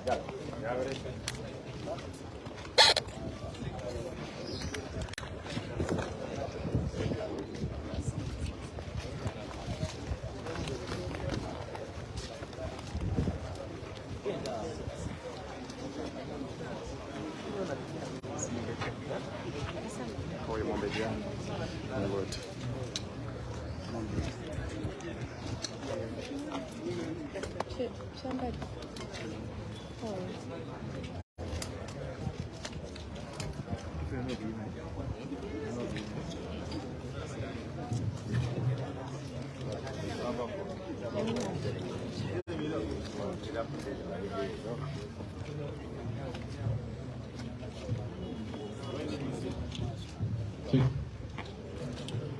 You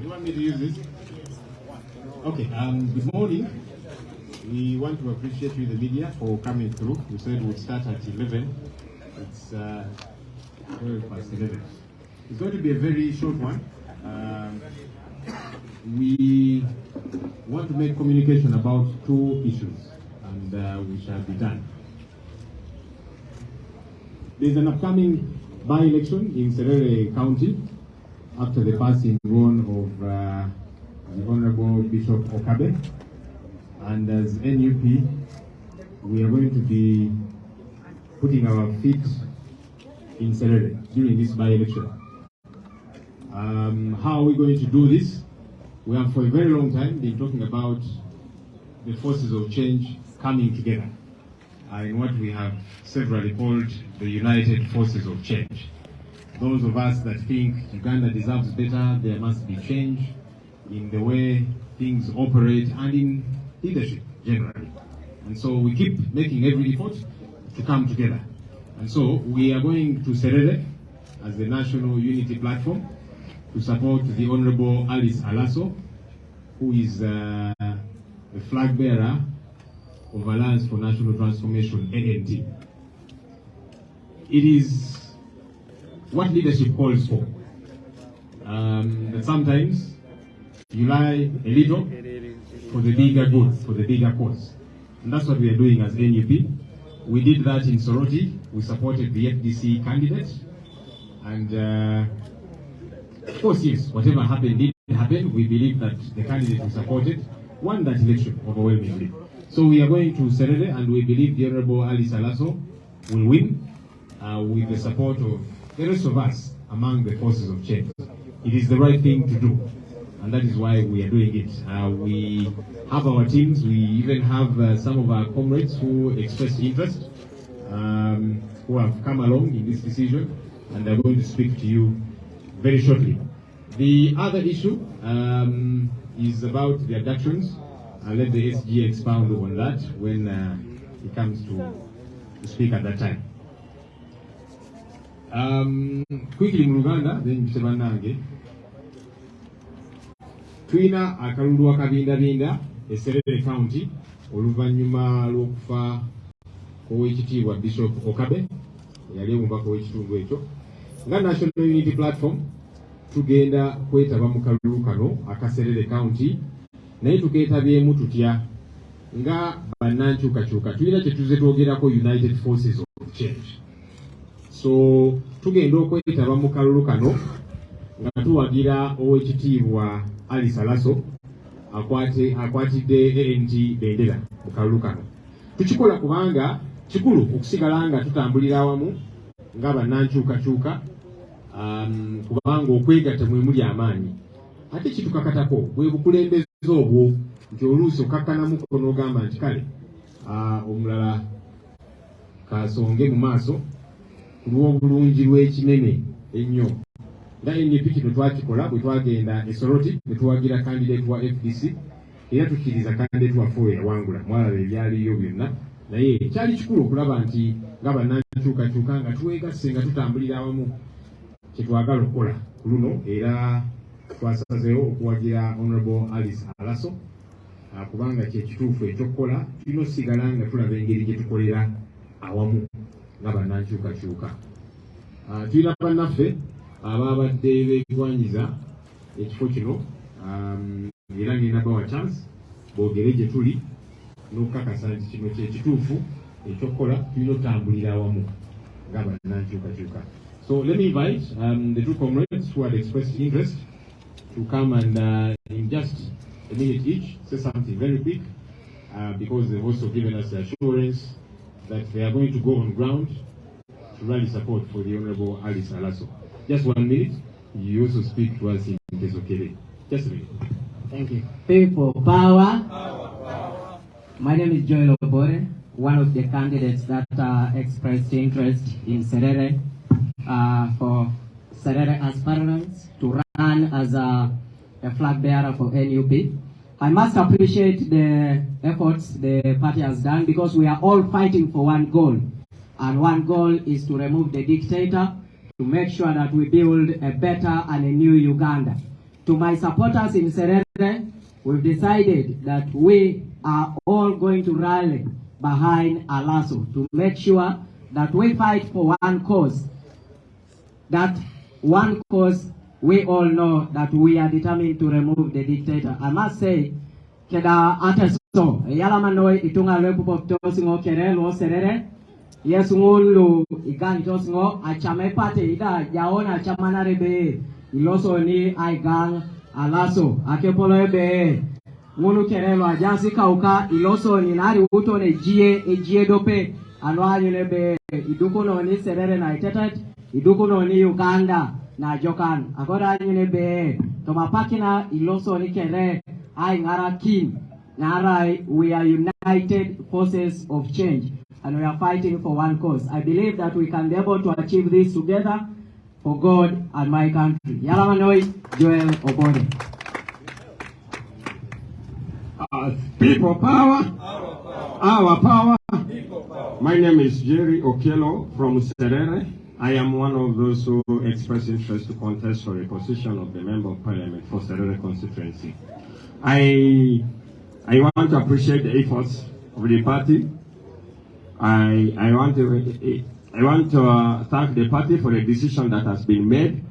want me to use this? Okay, good morning. We want to appreciate you, the media, for coming through. We said we'd start at 11. It's 11. It's going to be a very short one. We want to make communication about two issues, and we shall be done. There's an upcoming by-election in Serere County after the passing on of the Honorable Bishop Okabe. And as NUP, we are going to be putting our feet in Serere during this by-election. How are we going to do this? We have for a very long time been talking about the forces of change coming together in what we have severally called the United Forces of Change. Those of us that think Uganda deserves better, there must be change in the way things operate and in leadership generally. And so we keep making every effort to come together. And so we are going to Serere as the National Unity Platform to support the Honorable Alice Alaso, who is the flag bearer of Alliance for National Transformation, ANT. It is what leadership calls for. That sometimes you lie a little for the bigger good, for the bigger cause. And that's what we are doing as NUP. We did that in Soroti. We supported the FDC candidate. And of course, yes, whatever happened did happen. We believe that the candidate we supported won that election overwhelmingly. So we are going to Serere, and we believe the Honorable Alice Alaso will win with the support of the rest of us among the forces of change. It is the right thing to do, and that is why we are doing it. We have our teams. We even have some of our comrades who expressed interest, who have come along in this decision, and they're going to speak to you very shortly. The other issue is about the abductions. I'll let the SG expound on that when he comes to speak at that time. Quickly in Uganda, then Sebanange. Twina akalulu akabindabinda Serere County oluvannyuma lw'okufa k'owekitiibwa Bishop Okabe yali omubaka w'ekitundu ekyo. Nga National Unity Platform tugenda kwetaba mu kalulu kano aka Serere County naye tukeetabyemu tutya nga bannankyukakyuka tulina kye tuzze twogerako United Forces of Change. So tugenda okwetaba mu kalulu kano nga tuwagira owekitiibwa Alice Alaso akwatidde ANT bendera mu kalulu kano. Tukikola kubanga kikulu okusigala nga tutambulira awamu nga bannankyukakyuka, kubanga okwegatta mwe muli amaanyi. Ate kitukakatako bwe bukulembeze obwo nti oluusi okakkanamu kono ogamba nti kale omulala kasonge mu maaso ku lw'obulungi lw'ekinene ennyo. Nga NUP kino twakikola bwe twagenda e Soroti ne tuwagira candidate wa FDC era tukkiriza candidate waffe oyo yawangula. Mwalaba ebyaliyo byonna, naye kyali kikulu okulaba nti nga bannankyukakyuka nga twegasse nga tutambulira awamu kyetwagala okukola ku luno, era twasazeewo okuwagira Honorable Alice Alaso kubanga kyekituufu ekyokukola. Tulina osigala nga tulaba engeri gye tukolera awamu nga bannankyukakyuka. Tulina bannaffe ababadde beegwanyiza ekifo kino, era ngenda bawa chance boogere gye tuli n'okukakasa nti kino kyekituufu ekyokukola tulina otambulira awamu ng'abannankyukakyuka. So let me invite the two comrades who had expressed interest to come and in just a minute each say something very quick because they've also given us the assurance that they are going to go on ground to rally support for the Honorable Alice Alaso. Just 1 minute. You also speak to us in case of Kk. Just a minute. Thank you. People power. My name is Joel Obudde, one of the candidates that expressed interest in Serere for Serere aspirants to run as a flag bearer for NUP. I must appreciate the efforts the party has done because we are all fighting for one goal. And one goal is to remove the dictator, to make sure that we build a better and a new Uganda. To my supporters in Serere, we've decided that we are all going to rally behind Alaso to make sure that we fight for one cause. That one cause we all know that we are determined to remove the dictator. I must say, keda ateso yalamanoi itunga lepu of tosingo kerelo Serere. Yes, ngulu igan tosingo achame pate ida jaona chamana rebe iloso ni aigang Alaso akepolo ebe ngulu kerelo ajansi kauka iloso ni nari uto ne ejie dope anwanyu lebe idukuno ni Serere na itetet idukuno ni Uganda na jokan akora nyune be to mapakina iloso ni kere ai ngara kin narai. We are united forces of change and we are fighting for one cause. I believe that we can be able to achieve this together for God and my country. Yalamanoi Joel Obudde. People power. Our power. My name is Jerry Okello from Serere. I am one of those who express interest to contest for a position of the Member of Parliament for Serere constituency. I want to appreciate the efforts of the party. I want to thank the party for the decision that has been made.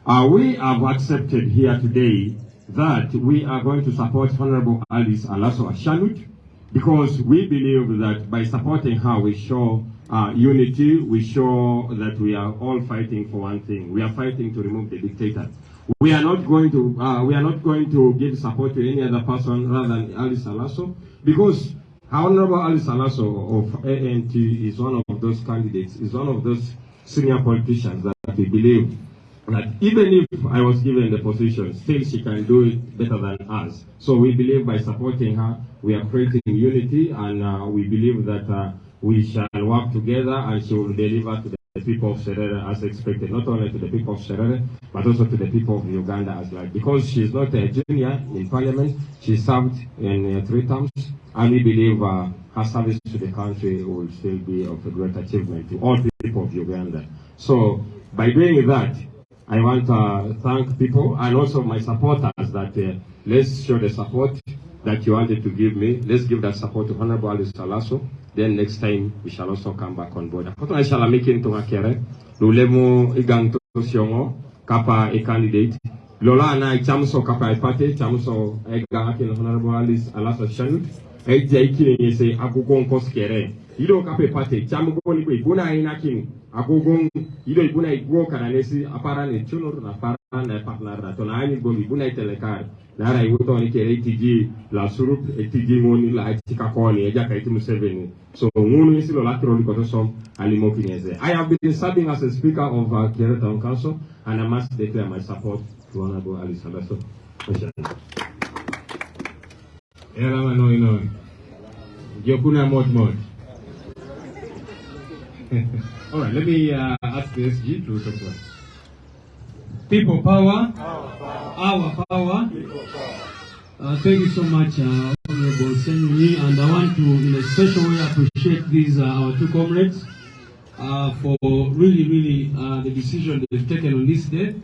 We have accepted here today that we are going to support Honorable Alice Alaso Ashanut because we believe that by supporting her we show unity, we show that we are all fighting for one thing. We are fighting to remove the dictator. We are not going to give support to any other person rather than Alice Alaso because Honorable Alice Alaso of ANT is one of those candidates, is one of those senior politicians that we believe that even if I was given the position, still she can do it better than us. So we believe by supporting her, we are creating unity, and we believe that we shall work together and she will deliver to the people of Serere as expected, not only to the people of Serere, but also to the people of Uganda as well. Because she is not a junior in parliament, she served in 3 terms, and we believe her service to the country will still be of a great achievement to all people of Uganda. So by doing that, I want to thank people and also my supporters that let's show the support that you wanted to give me. Let's give that support to Honorable Alice Alaso. Then next time we shall also come back on board. Akoto I shall make into akere. Lulemo iganto siongo kapa a candidate. Lola na chamso kapa ipate chamso ega ake Honorable Alice Alaso Ashanut. Eja ikini yese agogon koskere. Ilo kape pate chamugo ni kwe iguna inakini agogon ilo iguna igwo kananesi apara ne chunur na para na partner na tona ani gomi iguna itelekar na ra iwoto ni kere itiji la surup itiji ngoni la itika koni eja kaiti Museveni. So ngunu isi lo latro ni kotosom alimo kinyeze. I have been serving as a speaker of Kere Town Council and I must declare my support to Honorable Alice Alaso. Era no. Jokuna mod. All right, let me ask the SG to talk to us. People power, our power. Thank you so much, Honorable Senyi, and I want to, in a special way, appreciate these our 2 comrades for really the decision they've taken on this day.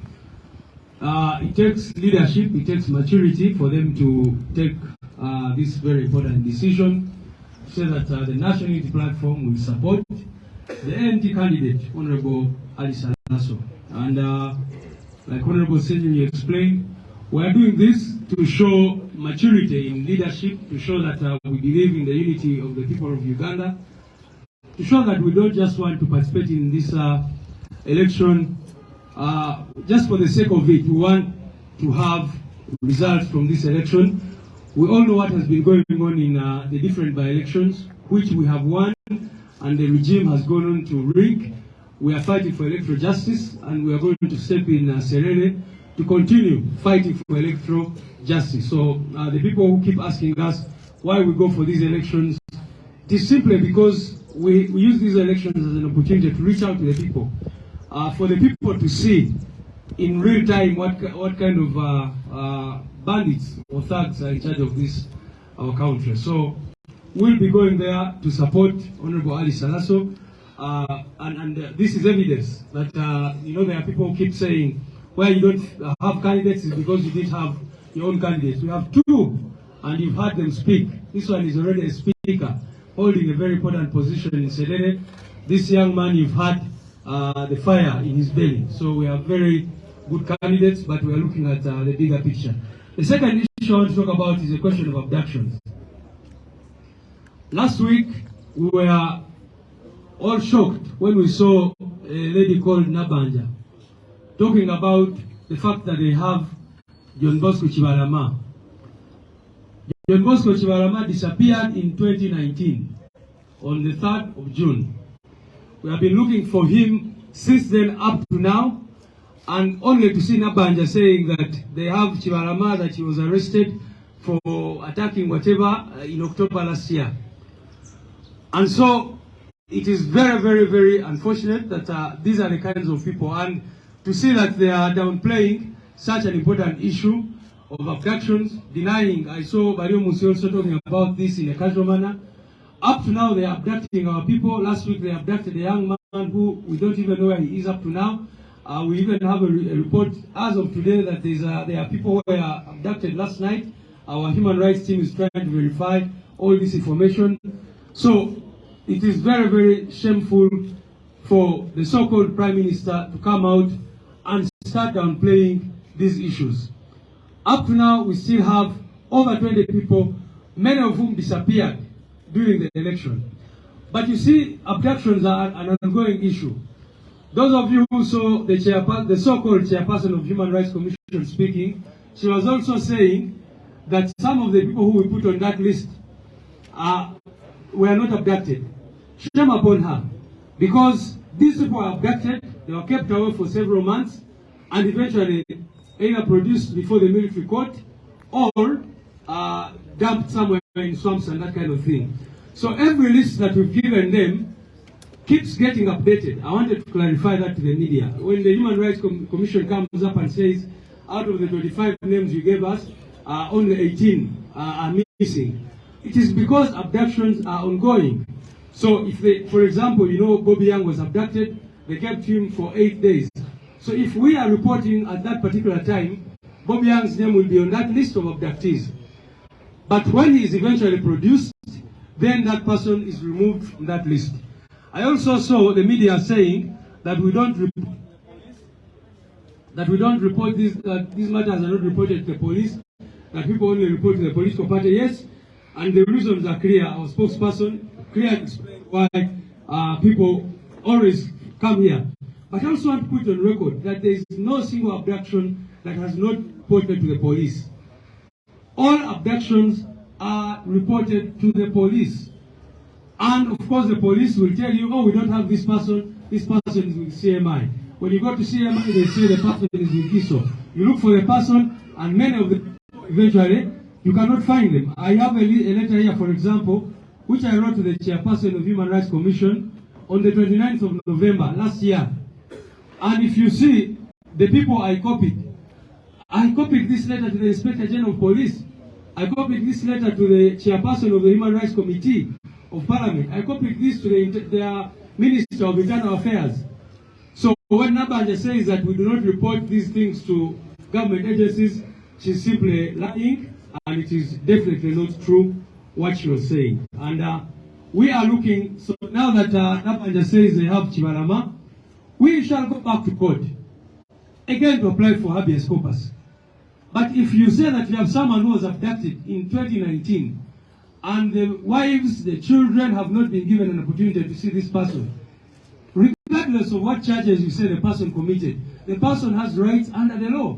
It takes leadership, it takes maturity for them to take this very important decision, so that the National Unity Platform will support the NT candidate, Honorable Alice Alaso. And like Honorable Senyi explained, we are doing this to show maturity in leadership, to show that we believe in the unity of the people of Uganda. to show that we don't just want to participate in this election just for the sake of it. We want to have results from this election. We all know what has been going on in the different by-elections, which we have won, and the regime has gone on to rig. We are fighting for electoral justice, and we are going to step in Serere to continue fighting for electoral justice. So the people who keep asking us why we go for these elections, it is simply because we use these elections as an opportunity to reach out to the people, for the people to see in real time what kind of bandits or thugs are in charge of this our country. So we'll be going there to support Honorable Ali Salaso, and this is evidence that there are people who keep saying why you don't have candidates is because you didn't have your own candidates. We have two, and you've heard them speak. This one is already a speaker, holding a very important position in Serere. This young man, you've had the fire in his belly. So we have very good candidates, but we are looking at the bigger picture. The second issue I want to talk about is the question of abductions. Last week, we were all shocked when we saw a lady called Nabanja talking about the fact that they have John Bosco Chibalama. John Bosco Chibalama disappeared in 2019 on the 3rd of June. We have been looking for him since then up to now, and only to see Nabanja saying that they have Chibalama, that he was arrested for attacking whatever in October last year. And so it is very, very, very unfortunate that these are the kinds of people, and to see that they are downplaying such an important issue of abductions, denying. I saw Bario Musi also talking about this in a casual manner. Up to now, they are abducting our people. Last week, they abducted a young man who we don't even know where he is up to now. We even have a report as of today that there are people who were abducted last night. Our human rights team is trying to verify all this information. So it is very, very shameful for the so-called Prime Minister to come out and start downplaying these issues. Up to now, we still have over 20 people, many of whom disappeared during the election. But you see, abductions are an ongoing issue. Those of you who saw the so-called chairperson of Human Rights Commission speaking, she was also saying that some of the people who we put on that list were not abducted. Shame upon her, because these people were abducted, they were kept away for several months, and eventually either produced before the military court or dumped somewhere in swamps and that kind of thing. So every list that we've given them keeps getting updated. I wanted to clarify that to the media. When the Human Rights Commission comes up and says, out of the 25 names you gave us, only 18 are missing, it is because abductions are ongoing. So if they, for example, Bobi Young was abducted, they kept him for 8 days. So if we are reporting at that particular time, Bobi Young's name will be on that list of abductees. But when he is eventually produced, then that person is removed from that list. I also saw the media saying that we don't report these matters are not reported to the police, that people only report to the political party. Yes, and the reasons are clear. Our spokesperson clearly explained why people always come here. But I also want to put on record that there is no single abduction that has not reported to the police. All abductions are reported to the police. And of course the police will tell you, oh, we don't have this person is with CMI. When you go to CMI, they say the person is with ISO. You look for the person, and many of them, eventually, you cannot find them. I have a letter here, for example, which I wrote to the chairperson of Human Rights Commission on the 29th of November last year. And if you see the people I copied this letter to the Inspector General of Police. I copied this letter to the chairperson of the Human Rights Committee of Parliament. I copied this to the Minister of Internal Affairs. So when Nabanja says that we do not report these things to government agencies, she's simply lying, and it is definitely not true what she was saying. And we are looking, so now that Nabanja says they have Chibalama, we shall go back to court again to apply for habeas corpus. But if you say that you have someone who was abducted in 2019, and the wives, the children have not been given an opportunity to see this person. Regardless of what charges you say the person committed, the person has rights under the law.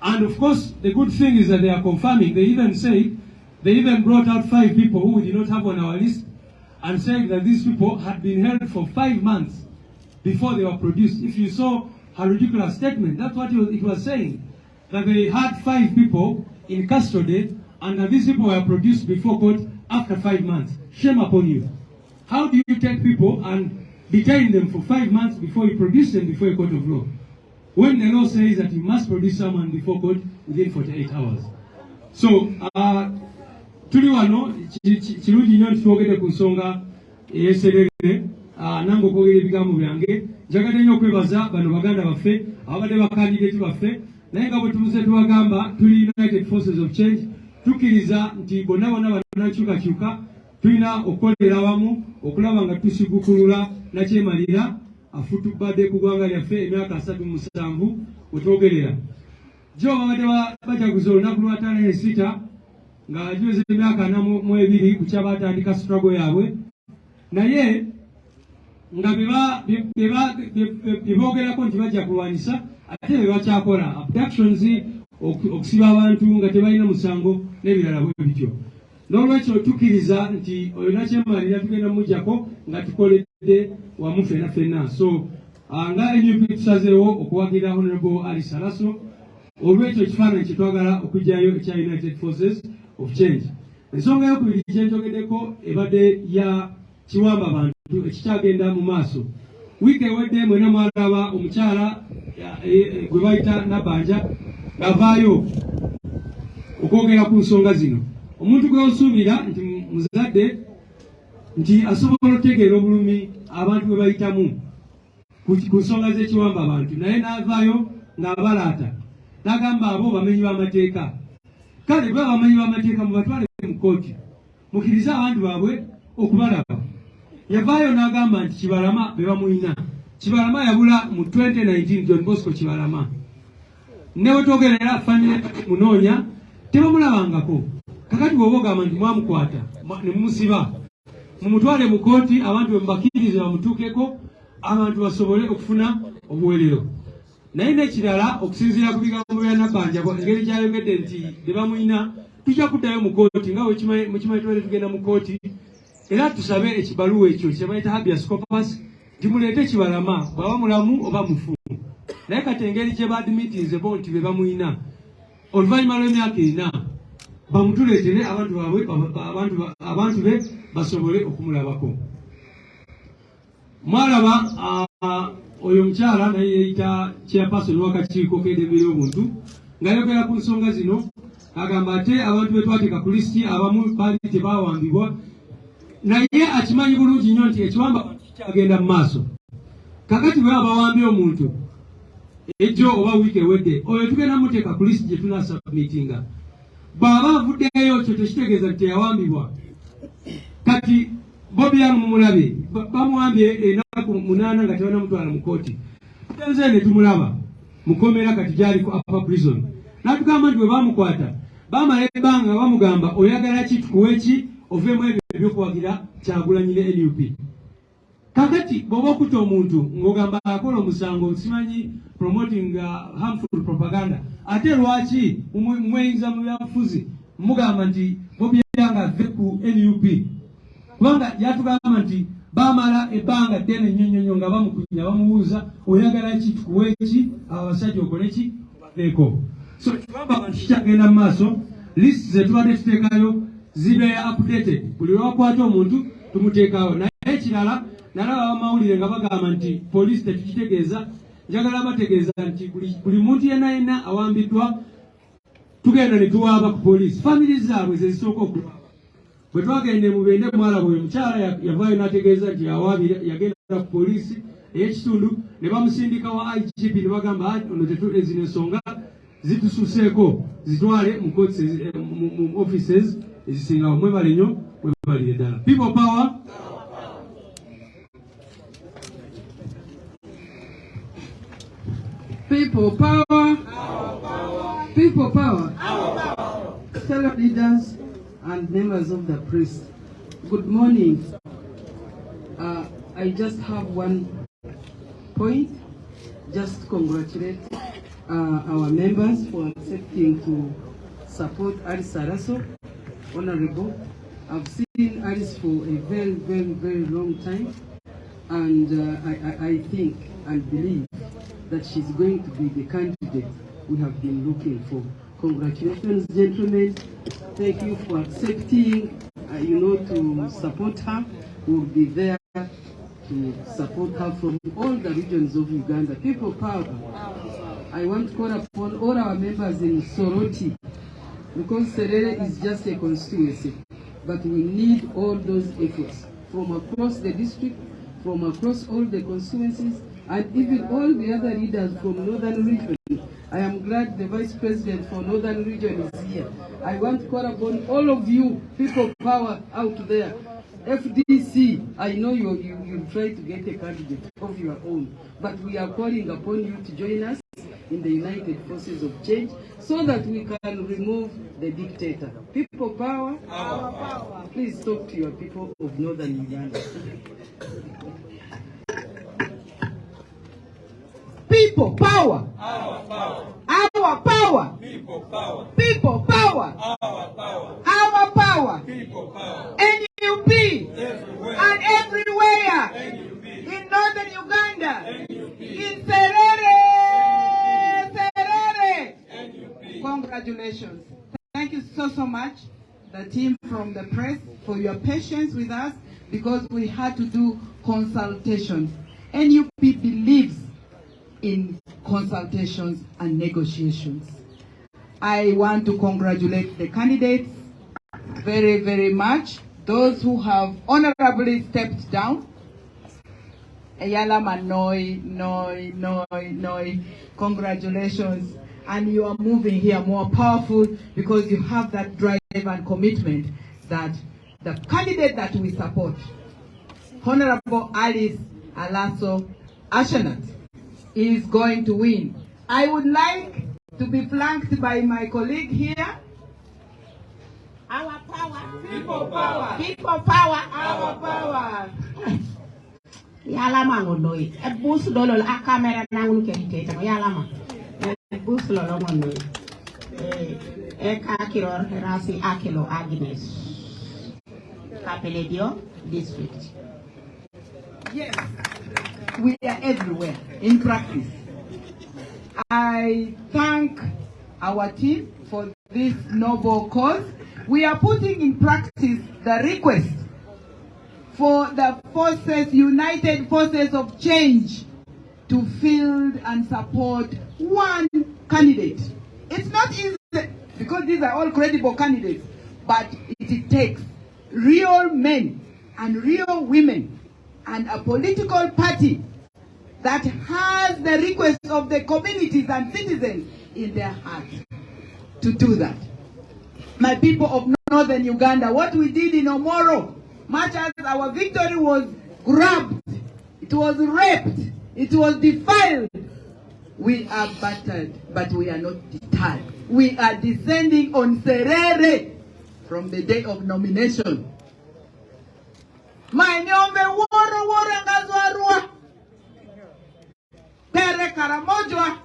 And of course, the good thing is that they are confirming. They even brought out 5 people who we did not have on our list and saying that these people had been held for 5 months before they were produced. If you saw her ridiculous statement, that's what it was saying. That they had 5 people in custody and that these people were produced before court after 5 months. Shame upon you. How do you take people and detain them for 5 months before you produce them before a court of law? When the law says that you must produce someone before court within 48 hours. So, tuli wano kirungi nnyo twogere ku nsonga eyeserere nange okwogera ebigambo byange njagadde nnyo okwebaza bano baganda baffe ababadde bakandidati baffe naye nga bwe tubuze tubagamba tuli United Forces of Change tukkiriza nti bonna bonna banakyukakyuka tulina okukolera wamu okulaba nga tusigukulula nakyemalira afutubadde ku ggwanga lyaffe emyaka 37 wetwogerera jo babadde bajaguza olunaku lwa 5 nga juze emyaka 42 ku kyabatandika struggle yaabwe naye nga bebogerako nti bajja kulwanisa ate bebakyakola abductions okusiba abantu nga tebalina musango n'ebirala bwe bityo. N'olwekyo tukkiriza nti oyo nakyemalira tugenda mujjako nga tukoledde wamu ffenna. So nga NUP tusazeewo okuwagira Honorable Ali Salaso olwekyo ekifaananyi kye twagala okujjayo ekya United Forces of Change. Ensonga y'okubiri kye njogeddeko ebadde ya kiwamba bantu ekikyagenda mu maaso. Wiiki ewedde mwena mwalaba omukyala gwe bayita Nabanja ng'avaayo okwogera ku nsonga zino. Omuntu gwe osuubira nti muzadde nti asobola okutegeera obulumi abantu bwe bayitamu ku nsonga z'ekiwamba abantu naye n'avaayo ng'abalaata n'agamba abo bamenyi b'amateeka. Kale bwe bamenyi b'amateeka mubatwale mu kkooti mukkirize abantu baabwe okubalaba. Yavaayo n'agamba nti Kibalama be bamuyina. Kibalama yabula mu 2019 John Bosco Kibalama. Ne wetwogerera famire munoonya tebamulabangako. Kakati bw'oba ogamba nti mwamukwata ne mumusiba mumutwale mu kkooti abantu bwe mubakkirize bamutuukeko abantu basobole okufuna obuwerero. Naye n'ekirala okusinziira ku bigambo bya Nabanja engeri gy'ayogedde nti be bamuyina tujja kuddayo mu kkooti nga mukimanyi tubadde tugenda mu kkooti era tusabe ekibaluwa ekyo kye bayita habeas corpus nti muleete Kibalama bw'aba mulamu oba mufu. Naye kati engeri gye baadimitinze bo nti be bamuyina oluvannyuma lw'emyaka 4 bamutuleetere abantu be basobole okumulabako. Mwalaba oyo omukyala naye yeyita chairperson w'akakiiko keedemera obuntu ng'ayogera ku nsonga zino agamba ate abantu be twateeka ku lisiti abamu baali tebawambibwa naye akimanyi bulungi nnyo nti ekiwamba kyagenda mu maaso. Kakati bwe abawambye omuntu ejjo oba wiiki ewedde oyo tugenda muteeka ku lisiti gye tunasubmitinga bw'aba avuddeyo kyo tekitegeeza nti teyawambibwa. Kati Bobi mumulabe bamuwambye ennaku 8 nga tebanamutwala mu kkooti. Tugenze ne tumulaba mukomera kati gyali ku upper prison n'atugamba nti bwe bamukwata bamala ebbanga bamugamba oyagala ki tukuwe ki ovemu ebyo ebyokuwagira Kyagulanyi ne NUP. Kakati bw'oba okuta omuntu ng'ogamba akola omusango simanyi promoting harmful propaganda ate lwaki mweyinza mu byabufuzi mugamba nti Bobi ave ku NUP kubanga yatugamba nti bamala ebbanga ddene nnyo nga bamukunya bamubuuza oyagala ki tukuwe ki abasajja okole ki baveeko. So tugamba abantu kikyagenda mu maaso list ze tubadde tuteekayo zibeera updated buli lwakwata omuntu tumuteekawo. Naye ekirala nalaba abamawulire nga bagamba nti poliisi tetukitegeeza njagala bategeeza nti buli muntu yenna awambiddwa tugenda ne tuwaaba ku poliisi famiri zaabwe ze zisooka okulaba. Bwe twagende mu Bende mwalaba oyo mukyala yavaayo n'ategeeza nti yagenda ku poliisi ey'ekitundu ne bamusindika wa IGP ne bagamba ono zino ensonga zitususeeko zitwale mu offices ezisingawo. Mwebale nnyo mwebalire ddala. People power. People power. People power. Fellow leaders, and members of the press. Good morning. I just have one point. Just congratulate our members for accepting to support Alice Araso, Honorable. I've seen Alice for a very, very, very long time, and I think and believe that she's going to be the candidate we have been looking for. Congratulations, gentlemen. Thank you for accepting, to support her. We'll be there to support her from all the regions of Uganda. People power. I want to call upon all our members in Soroti, because Serere is just a constituency, but we need all those efforts from across the district, from across all the constituencies, and even all the other leaders from Northern Region. I am glad the Vice President for Northern Region is here. I want to call upon all of you, people power out there. FDC, I know you try to get a candidate of your own, but we are calling upon you to join us in the United Forces of Change so that we can remove the dictator. People power, our power. Please talk to your people of Northern Uganda. People power, our power. Our power. People power. People power. Our power. Our power. People power. NUP. Everywhere. And everywhere. NUP. In Northern Uganda. NUP. In Serere. Serere. NUP. Congratulations. Thank you so much, the team from the press, for your patience with us, because we had to do consultations. NUP believes in consultations and negotiations. I want to congratulate the candidates very, very much. Those who have honorably stepped down. Ayala Noi. Congratulations. And you are moving here more powerful because you have that drive and commitment that the candidate that we support, Honorable Alice Araso Ashanat, is going to win. I would like to be flanked by my colleague here. Our power. People power. People power. Our power. Yalama ngonoi. Bus dolol a camera nangun kerite. Yalama. Bus lolo ngonoi. Eka kiror rasi akilo Agnes. Capeledio district. Yes. We are everywhere in practice. I thank our team for this noble cause. We are putting in practice the request for the forces, United Forces of Change, to field and support one candidate. It's not easy because these are all credible candidates, but it takes real men and real women and a political party that has the request of the communities and citizens in their heart to do that. My people of Northern Uganda, what we did in Omoro, much as our victory was grabbed, it was raped, it was defiled, we are battered, but we are not deterred. We are descending on Serere from the day of nomination. Manyombe woro ngazwarua. Pere karamojwa.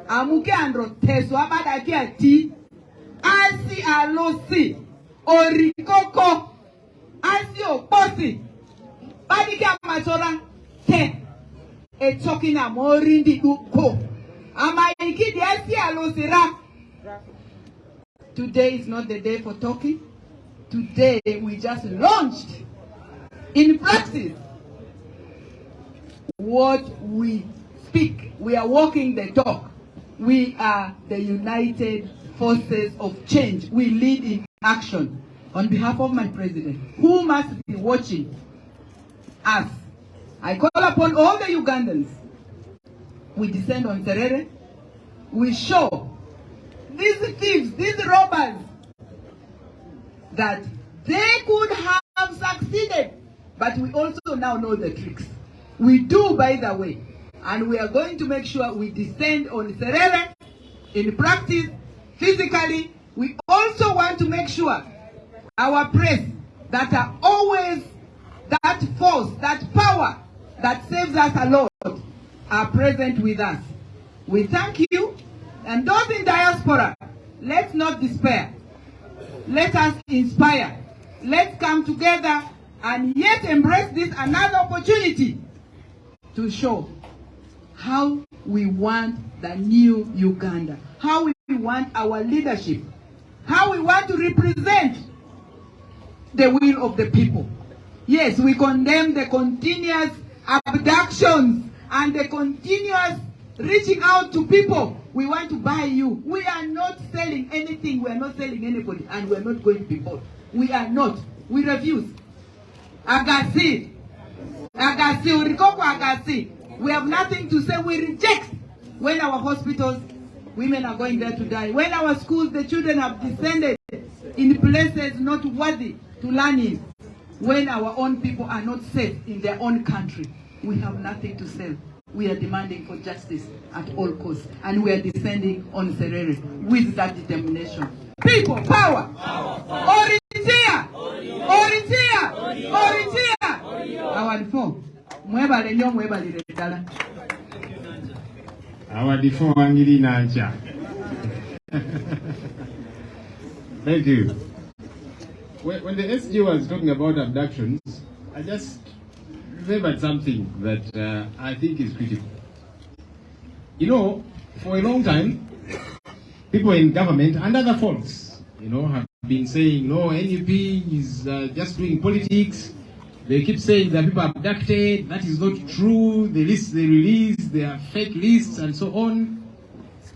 Amuke andro teso abada kia ti. Asi alosi. Orikoko. Asi oposi. Badike amachora. Te. E talking amorindi uko. Amaiki di asi alosi ra. Today is not the day for talking. Today we just launched in practice what we speak. We are walking the talk. We are the United Forces of Change. We lead in action. On behalf of my president, who must be watching us, I call upon all the Ugandans. We descend on Serere. We show these thieves, these robbers, that they could have succeeded. But we also now know the tricks. We do, by the way. And we are going to make sure we descend on Serere in practice, physically. We also want to make sure our press that are always that force, that power that saves us a lot, are present with us. We thank you, and those in diaspora, let's not despair. Let us inspire. Let's come together and yet embrace this another opportunity to show how we want the new Uganda, how we want our leadership, how we want to represent the will of the people. Yes, we condemn the continuous abductions and the continuous reaching out to people. We want to buy you. We are not selling anything. We are not selling anybody, and we are not going to be bought. We are not. We refuse. Agasi. Agasi. Urikoko Agasi. We have nothing to say. We reject when our hospitals, women are going there to die. When our schools, the children have descended in places not worthy to learn in. When our own people are not safe in their own country, we have nothing to sell. We are demanding for justice at all costs, and we are descending on Serere with that determination. People, power! Oritia! Oritia! Oritia! Our default. Mwebale nyo mwebale redala. Our default angili nancha. Thank you. When the SG was talking about abductions, I just remembered something that I think is critical. You know, for a long time, people in government and other folks, you know, have been saying, no, NUP is just doing politics. They keep saying that people are abducted. That is not true. The lists they release, they are fake lists and so on.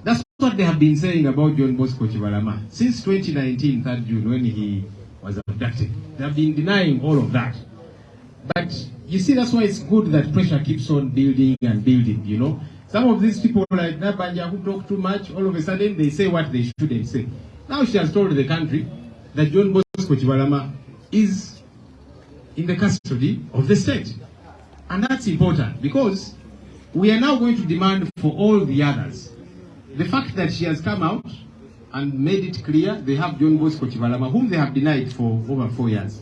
That's what they have been saying about John Bosco Chibalama since 2019, 3rd June, when he was abducted. They have been denying all of that. But you see, that's why it's good that pressure keeps on building and building, you know. Some of these people like Nabanja who talk too much, all of a sudden they say what they shouldn't say. Now she has told the country that John Bosco Chibalama is in the custody of the state. And that's important because we are now going to demand for all the others. The fact that she has come out and made it clear they have John Bosco Chibalama, whom they have denied for over 4 years.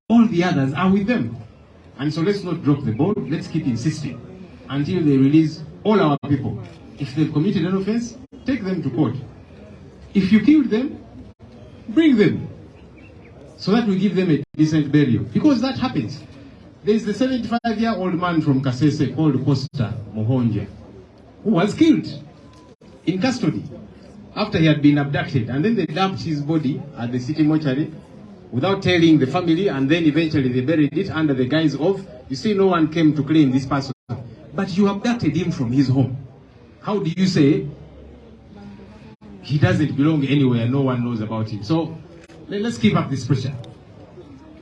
All the others are with them. And so let's not drop the ball. Let's keep insisting until they release all our people. If they've committed an offense, take them to court. If you killed them, bring them. So that we give them a decent burial. Because that happens. There is the 75-year-old man from Kasese called Costa Mohonja, who was killed in custody after he had been abducted. And then they dumped his body at the city mortuary without telling the family, and then eventually they buried it under the guise of, you see, no one came to claim this person. But you abducted him from his home. How do you say he doesn't belong anywhere, no one knows about him? So let's keep up this pressure.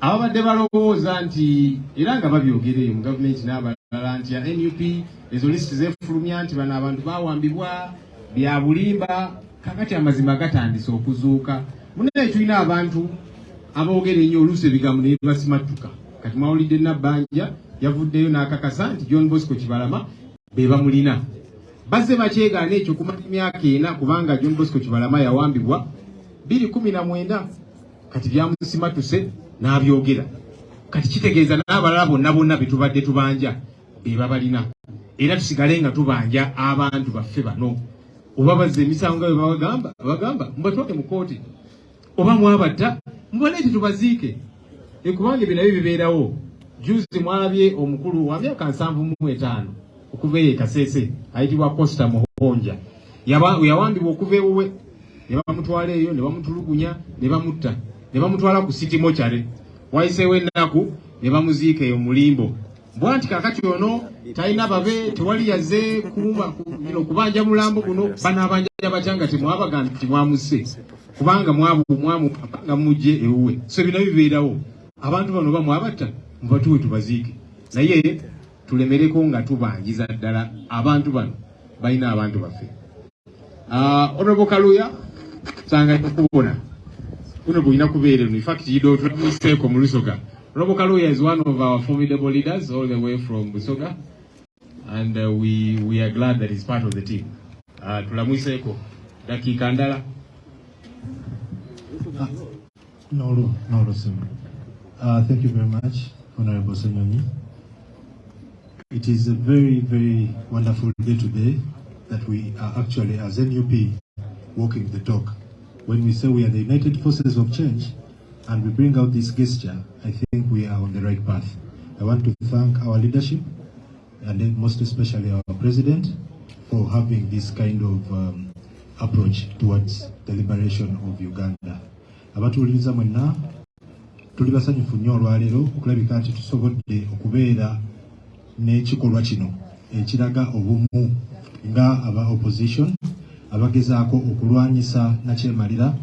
Abadde balowooza nti era nga babyogere mu gavumenti n'abalala nti ya NUP ezo listi zefulumya nti bano abantu bawambibwa bya bulimba, kakati amazima gatandise okuzuuka. Munaye tulina abantu aboogera ennyo oluusi ebigambo ne basimattuka. Kati mwawulidde Nabbanja yavuddeyo n'akakasa nti John Bosco Chibalama be bamulina. Bazze bakyegaana ekyo kumala emyaka 4 kubanga John Bosco Chibalama yawambibwa 2019. Kati byamusimatuse n'abyogera. Kati kitegeeza n'abalala bonna betubadde tubanja be babalina. Era tusigale nga tubanja abantu baffe bano. Oba bazze emisango bye bagamba mbatwake mu kooti. Oba mwabatta mbaleete tubaziike. Kubanga ebyo nabyo bibeerawo. Juzi mwalabye omukulu wa myaka 75 okuva e Kasese ayitibwa Costa Mohonja. Yawambibwa okuva ewuwe ne bamutwala eyo ne bamutulugunya ne bamutta ne bamutwala ku city mortuary. Wayiseewo ennaku ne bamuziika eyo mulimbo. Bwanti kakati ono talina babe tewali yazze kubanja mulambo guno banabanja bachanga temwabagamba timwamuse kubanga mwamupanga mujje ewuwe. So bino bibeerawo. Abantu bano bamwabatta mbatuwe tubaziike. Naye tulemereko nga tubanjiza ddala abantu bano balina abantu baffe. Honorable Kaluya sanga kubona kuno bulina kubeera. In fact you don't mistake mu Lusoga. Honorable Kaluya is one of our formidable leaders all the way from Busoga, and we are glad that he's part of the team. Tulamwiseko dakika ndala. No, sir. Thank you very much, Honorable Senyonyi. It is a very, very wonderful day today that we are actually, as NUP, walking the talk. When we say we are the United Forces of Change and we bring out this gesture, I think we are on the right path. I want to thank our leadership and then most especially our President for having this kind of approach towards the liberation of Uganda. Abatuuliriza mwenna tuli basanyufu nnyo olwaleero okulabika nti tusobodde okubeera n'ekikolwa kino ekiraga obumu nga aba opposition abagezaako okulwanyisa nakyemalira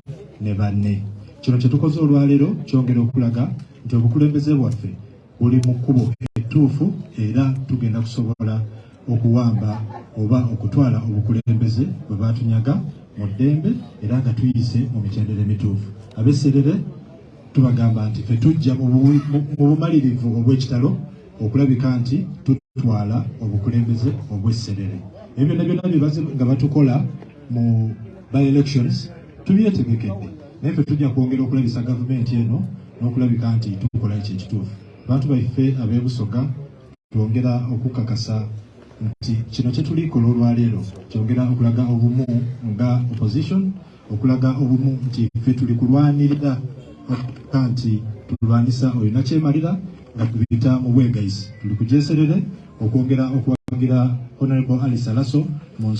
ne banne. Kino kye tukoze olwaleero kyongera okulaga nti obukulembeze bwaffe buli mu kkubo ettuufu era tugenda kusobola okuwamba oba okutwala obukulembeze bwe batunyaga mu ddembe era nga tuyise mu mitendera emituufu. Abeserere tubagamba nti fe tujja mu bumalirivu obw'ekitalo okulabika nti tutwala obukulembeze obw'esserere. Ebyo byonna bye nga batukola mu by-elections tubyetegekedde naye fe tujja kwongera okulabisa gavumenti eno n'okulabika nti tukola ekyo ekituufu. Abantu baffe ab'ebusoga twongera okukakasa nti kino kye tulikola olwaleero kyongera okulaga obumu nga opposition, okulaga obumu nti ffe tuli kulwanirira nti tulwanisa oyo nakyemalira nga tubiyita mu bwegayisi. Tuli kujeserere okwongera okwagira Honorable Ali Salaso mu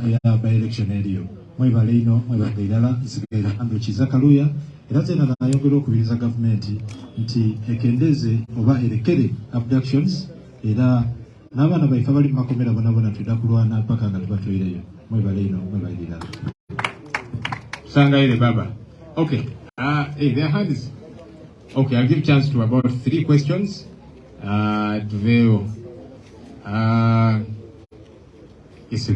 ya by-election eriyo. Mwebale ino mwebale irala nsigaira Andrew Kizakaluya era tena nayongera okubiriza gavumenti nti ekendeze oba erekere abductions era n'abaana baife bali mu makomera bona tulina kulwana mpaka nga tubatweireyo. Mwebale ino mwebale irala. Sangaire Baba. Okay. Hey, their hands. Okay, I'll give chance to about 3 questions. Tuviire. Yes.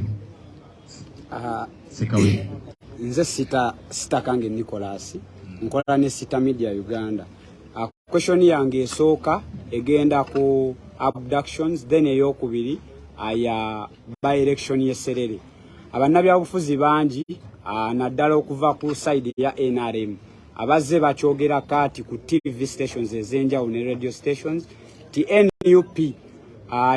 Sekawe. Nze sita kange Nicholas. Nkola ne Sita Media Uganda. Question yange esooka egenda ku abductions then eyokubiri aya by-election ye Serere. Abannabyabufuzi bangi naddala okuva ku side ya NRM abazze bakyogera kati ku TV stations ezenjawulo ne radio stations ti NUP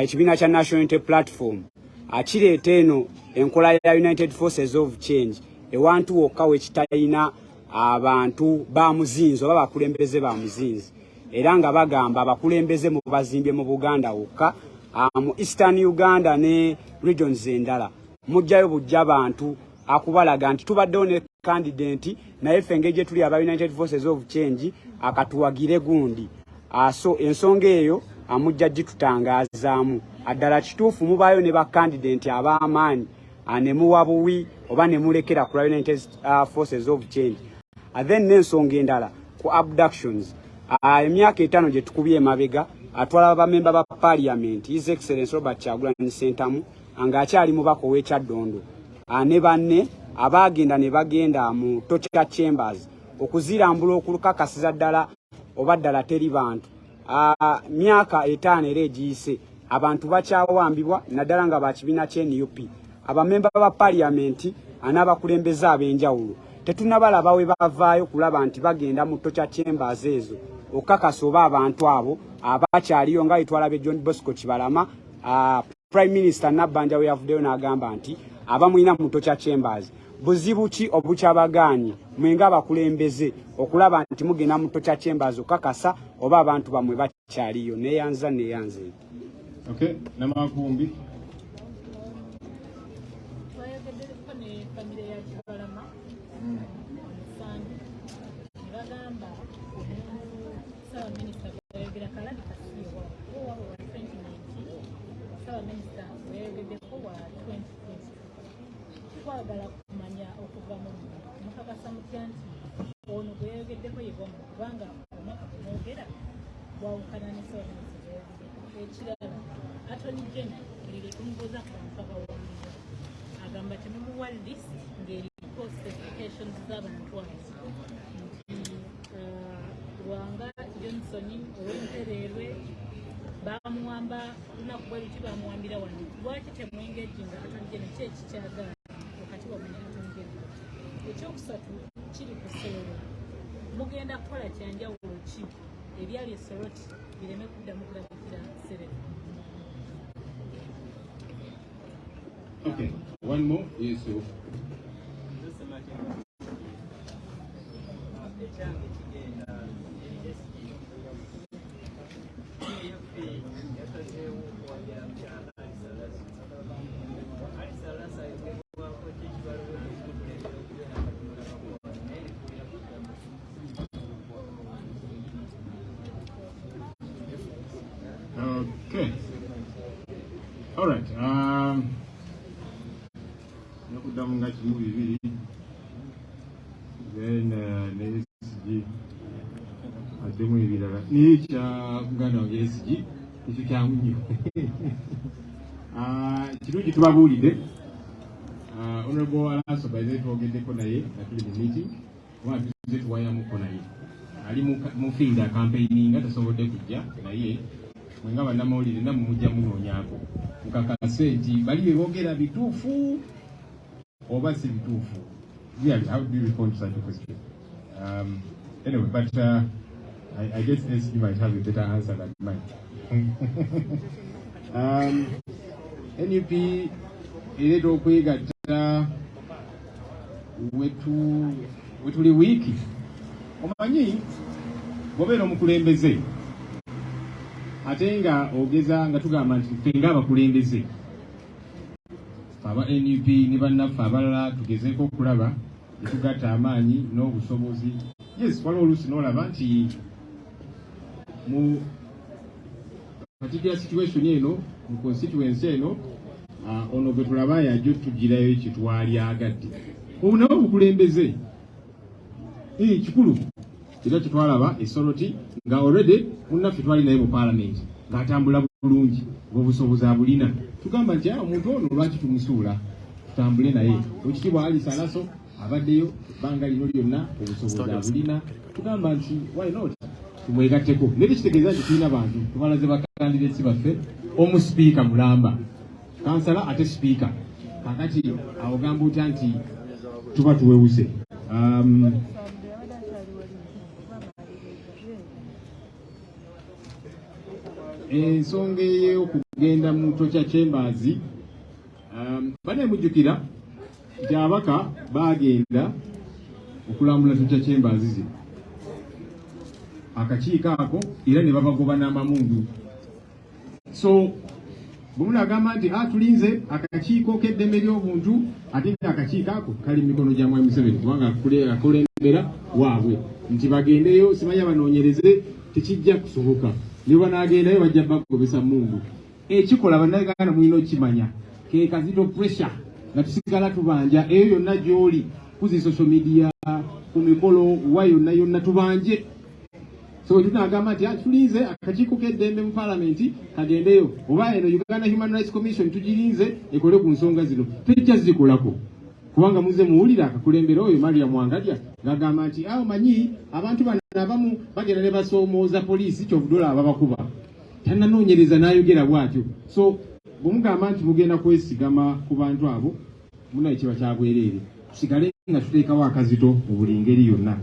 ekibiina kya National Unity Platform akireeta eno enkola ya United Forces of Change ewantu wokka wekitalina abantu bamuzinzi oba bakulembeze bamuzinzi era nga bagamba abakulembeze mu bazimbye mu Buganda wokka mu Eastern Uganda ne regions endala mujjayo bujja abantu akubalaga nti tubaddewo ne candidate naye ffe engeri tuli aba United Forces of Change akatuwagire gundi. So ensonga eyo amujja gitutangazaamu addala kituufu mubaayo ne ba candidate ab'amaanyi ne muwa buwi oba ne mulekera ku United Forces of Change. Then n'ensonga endala ku abductions emyaka 5 gye tukubye emabega atwala abamemba ba parliament His Excellency Robert Kyagulanyi Ssentamu nga akyali mubaka ow'Ekyaddondo ne banne abagenda ne bagenda mu torture chambers okuzirambula okulukakasiza ddala oba ddala teri bantu. Myaka 5 era egiyise abantu bakyawambibwa naddala nga bakibiina ky'NUP abamemba ba parliament n'abakulembeze ab'enjawulo tetunabalaba we bavaayo kulaba nti bagenda mu torture chambers ezo okakasa oba abantu abo abakyaliyo nga itwalabe John Bosco Kibalama Prime Minister Nabbanja we yavuddeyo n'agamba nti abamwina mu torture chambers buzibu ki obukyabagaanye mwenga abakulembeze okulaba nti mugenda mu torture chambers okakasa oba abantu bamwe bakyaliyo neyanza. Okay, Namakumbi. Twagala kumanya okuva mu mukakasa mutya nti ono gwe yayogeddeko yegwa mu kubanga omwaka gunoogera bwawukana ne Serere ekirala Attorney General buli tumubuuza ku mupaka w'omulimu agamba temumuwa list ng'eriko specifications z'abantu abo nti Lwanga Johnson ow'Empereerwe bamuwamba lunaku bwe luti bamuwambira wano lwaki temwengeginga Attorney General ki ekikyagaana ekyokusatu kiri ku Serere mugenda kukola kyanjawulo ki ebyali esoroti bireme kuddamu kulabikira Serere. Okay, one more. Yes, sir. Okay. All right. Then SG atemu ebirala n'ekya muganda wange SG ekyo kyangu nnyo. Kirungi tubabuulidde Honorable Alaso Baizee twogeddeko naye nga tuli mu meeting oba tuze tuwayamuko naye ali mu field campaigning tasobodde kujja naye mwenga bannamawulire nammwe mujja munoonyaako mukakase nti bali be boogera bituufu oba si bituufu. Really, how do you respond to such a question? Anyway, but I guess SG might have a better answer than mine. NUP ereeta okwegatta wetuli wiiki. Omanyi bw'obeera omukulembeze ate nga ogeza nga tugamba nti ffe ng'abakulembeze aba NUP ne bannaffe abalala tugezeeko okulaba etugatta amaanyi n'obusobozi. Yes, waliwo oluusi n'olaba nti mu particular situation eno mu constituency eno ono bwe tulaba yajja otugirayo ekyo twali agadde. Obu nabo bukulembeze kikulu era kyetwalaba esoroti nga already munnaffe twali naye mu parliament ng'atambula bulungi ng'obusobozi abulina. Tugamba nti omuntu ono lwaki tumusuula tutambule naye. Ekitiibwa Ali Salaso abaddeyo ebbanga lino lyonna obusobozi abulina. Tugamba nti why not tumwegatteko. Naye tekitegeeza nti tulina bantu tubalaze bakandidates baffe omu sipiika mulamba kansala ate sipiika kakati awo gamba otya nti tuba tuwewuse. Ensonga ey'okugenda mu Torture Chambers baneemujjukira nti abaka baagenda okulambula Torture Chambers ze akakiiko ako era ne babagoba n'amamundu. So bwe munagamba nti tulinze akakiiko k'eddembe ly'obuntu ate akakiiko ako kali mu mikono gya Mwami Museveni kubanga akulembera waabwe nti bagendeyo simanyi abanoonyereze tekijja kusoboka. Ne banaagendayo bajja bagobesa mungu. Ekikola bannayuganda mulina okimanya ke kazito pressure nga tusigala tubanja eyo yonna gy'oli kuzi social media ku mikolo wa yonna tubanje. So tunagamba nti tulinze akakiiko k'eddembe mu parliament kagendeyo oba eno Uganda Human Rights Commission tugirinze ekole ku nsonga zino tejja zikolako kubanga muze muwulira akakulembera oyo Maria Mwangalya ng'agamba nti manyi abantu bano abamu bagenda ne basoomooza poliisi kyobudola ababakuba tannanoonyereza n'ayogera bw'atyo. So bwe mugamba nti mugenda kwesigama ku bantu abo munaye kiba kyabwereere tusigale nga tuteekawo akazito mu buli ngeri yonna.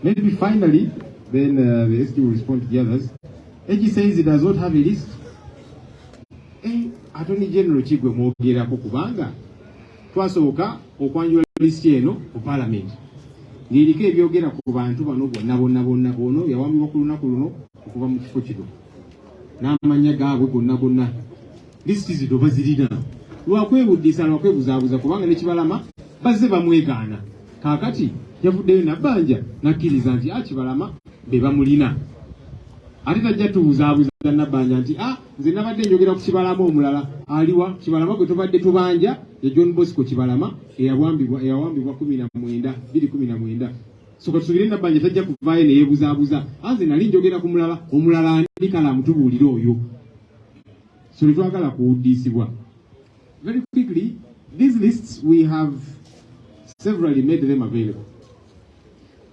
Maybe finally then the SG will respond to the others. AG says it does not have a list. Attorney General Kigwe mwogerako kubanga twasooka okwanjula list eno ku parliament ng'eriko ebyogera ku bantu bano bonna ono yawambibwa ku lunaku luno okuva mu kifo kino n'amanya gaabwe gonna lisiti zino bazirina lwakwebuddisa lwakwebuzaabuza kubanga nekibalama bazze bamwegaana kaakati yavuddeyo nabbanja nakkiriza nti Kibalama be bamulina ate tajja tubuzaabuza nabbanja nti nze nabadde njogera ku Kibalama omulala aliwa Kibalama gwe tubadde tubanja ya John Bosco Kibalama eyawambibwa 2019. So katusubire nabbanja tajja kuvaayo neyeebuzaabuza nze nali njogera ku omulala ndi kala amutubuulire oyo. So twagala kuwuddisibwa. Very quickly, these lists we have severally made them available.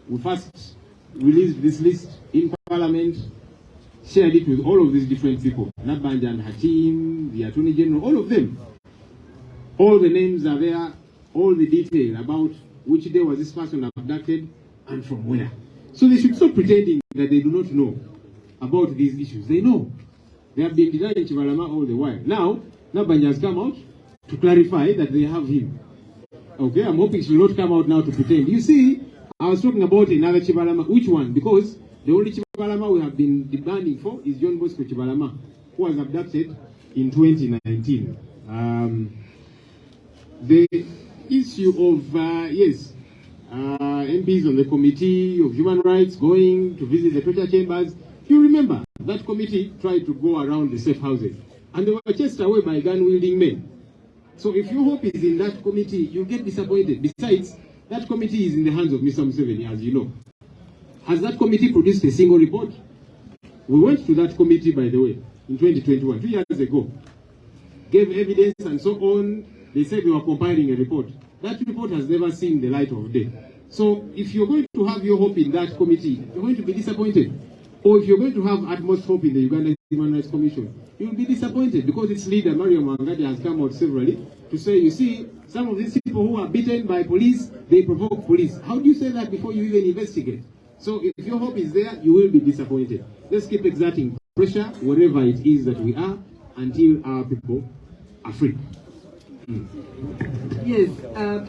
We first released this list in Parliament, shared it with all of these different people, Nabbanja and her team, the Attorney General, all of them. All the names are there, all the detail about which day was this person abducted and from where. So they should stop pretending that they do not know about these issues. They know. They have been denying Chibalama all the while. Now, Nabanya has come out to clarify that they have him. Okay, I'm hoping she will not come out now to pretend. You see, I was talking about another Chibalama. Which one? Because the only Chibalama we have been demanding for is John Bosco Chibalama, who was abducted in 2019. The issue of, MPs on the Committee of Human Rights going to visit the torture chambers. You remember, that committee tried to go around the safe houses, and they were chased away by gun-wielding men. So if your hope is in that committee, you get disappointed. Besides, that committee is in the hands of Mr. Museveni, as you know. Has that committee produced a single report? We went to that committee, by the way, in 2021, 2 years ago. Gave evidence and so on. They said they were compiling a report. That report has never seen the light of day. So if you're going to have your hope in that committee, you're going to be disappointed. Or if you're going to have utmost hope in the Uganda Human Rights Commission, you will be disappointed because its leader, Mario Mangadi, has come out severally to say, you see, some of these people who are beaten by police, they provoke police. How do you say that before you even investigate? So if your hope is there, you will be disappointed. Let's keep exerting pressure wherever it is that we are until our people are free. Yes,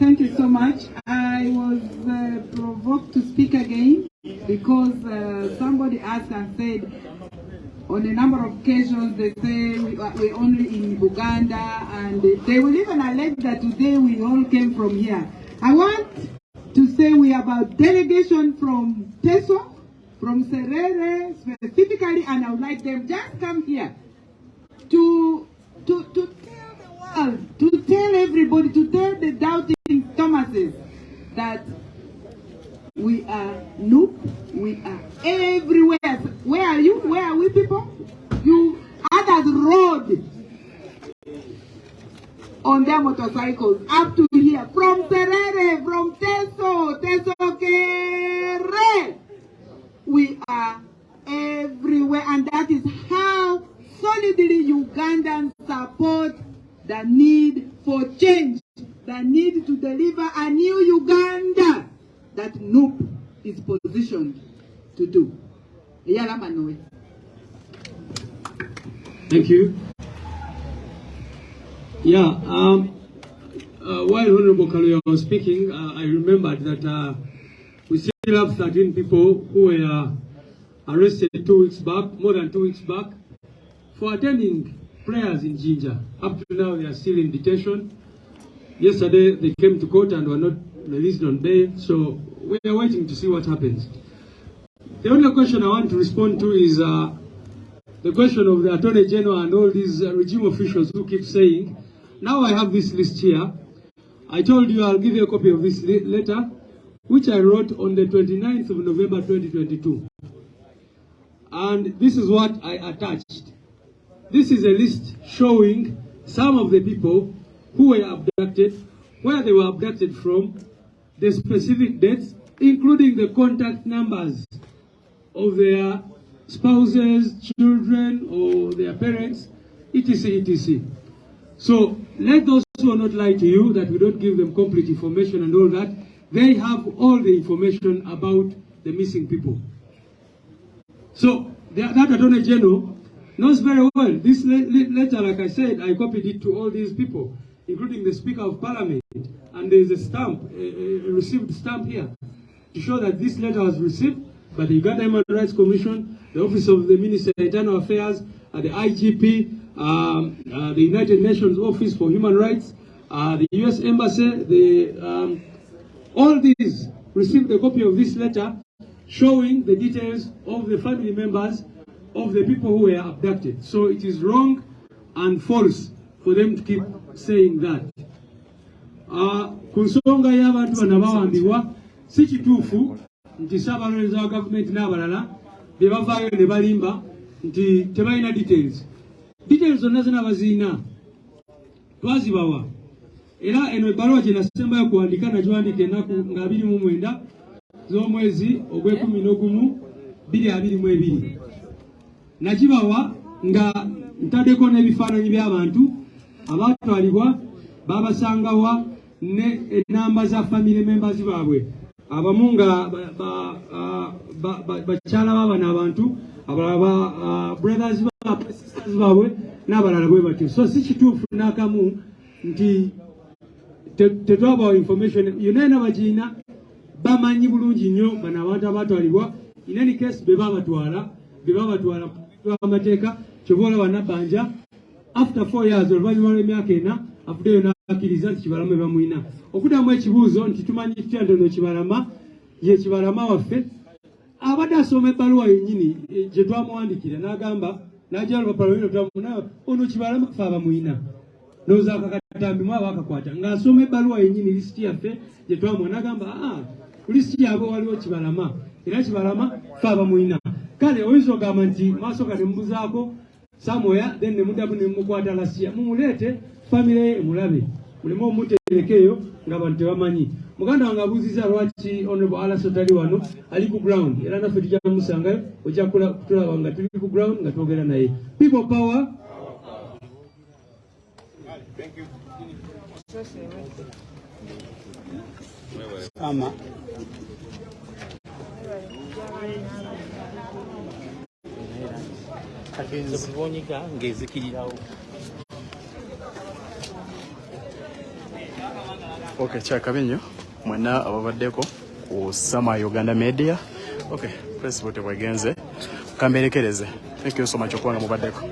thank you so much. I was provoked to speak again because somebody asked and said, on a number of occasions they say we're only in Uganda, and they will even allege that today we all came from here. I want to say we have a delegation from Teso, from Serere specifically, and I would like them just come here to tell the world, to tell everybody, to tell the doubting Thomases that we are noob, we are everywhere. Where are you? Where are we, people? You others rode on their motorcycles up to here, from Serere, from Teso Kere. We are everywhere, and that is how solidly Ugandans support the need for change, the need to deliver a new Uganda that NUP is positioned to do. Thank you. Yeah, while Honorable Kaluya was speaking, I remembered that we still have 13 people who were arrested 2 weeks back, more than 2 weeks back, for attending prayers in Jinja. Up to now, they are still in detention. Yesterday, they came to court and were not released on bail, so we are waiting to see what happens. The only question I want to respond to is the question of the Attorney General and all these regime officials who keep saying, now I have this list here. I told you I'll give you a copy of this letter, which I wrote on the 29th of November 2022. And this is what I attached. This is a list showing some of the people who were abducted, where they were abducted from, the specific dates, including the contact numbers of their spouses, children, or their parents, etc., etc. So let those who are not lie to you that we don't give them complete information and all that. They have all the information about the missing people. So that Attorney General knows very well. This letter, like I said, I copied it to all these people, including the Speaker of Parliament. And there is a stamp, a received stamp here, to show that this letter was received by the Uganda Human Rights Commission, the Office of the Minister of Internal Affairs, the IGP, the United Nations Office for Human Rights, the US Embassy, all these received a copy of this letter showing the details of the family members of the people who were abducted. So it is wrong and false for them to keep saying that. Kunsonga y'abantu bano bawambibwa si kituufu nti Ssaabaloonzi wa gavumenti n'abalala bye bavaayo ne balimba nti tebalina details. Details zonna zina baziina twazibawa. Era eno ebbaluwa gye nasembayo kuwandika nagiwandika ennaku nga 29 z'omwezi ogw'Ekumi 2022. Nagibawa nga ntaddeko n'ebifaananyi by'abantu abaatwalibwa, babasangawa ne enamba za family members baabwe. abamunga bakyala babana abantu abalaba brothers babwe sisters babwe n'abalala bwe batyo. So si kituufu n'akamu nti tetwaba information yonena bagiina bamanyi bulungi nnyo bano abantu abatwalibwa in any case be babatwala amateeka kyobola bannabanja after 4 years oluvannyuma lw'emyaka ena afuddeyo n'akkiriza nti Kibalama bamuyina. Okuddamu ekibuuzo nti tumanyi tutya ntono Kibalama ye Kibalama waffe abadde asoma ebbaluwa yennyini gye twamuwandikira n'agamba n'ajja lupapalamento twamuna ono Kibalama ffe abamuyina nooza akakatambi mwaba akakwata ng'asoma ebbaluwa yennyini lisiti yaffe gye twamuwa n'agamba lisiti yaabwe waliwo Kibalama era Kibalama ffe abamuyina. Kale oyinza ogamba nti maaso ga ne mubuzaako Samoya then ne muddamu ne mukwata Lasiya mumuleete famire emulabe mulemu omutereka eyo ng'abantu tebamanyi. Muganda wange abuuziza lwaki Honorable Alaso tali wano ali ku ground era naffe tujja kumusangayo ojja kutulaba nga tuli ku ground nga twogera naye. People power. Okay, kyakabenyo mwena ababaddeko ku Sama Uganda Media. Okay, press vote bwegenze kamberekereze. Thank you so much okwanga mubaddeko.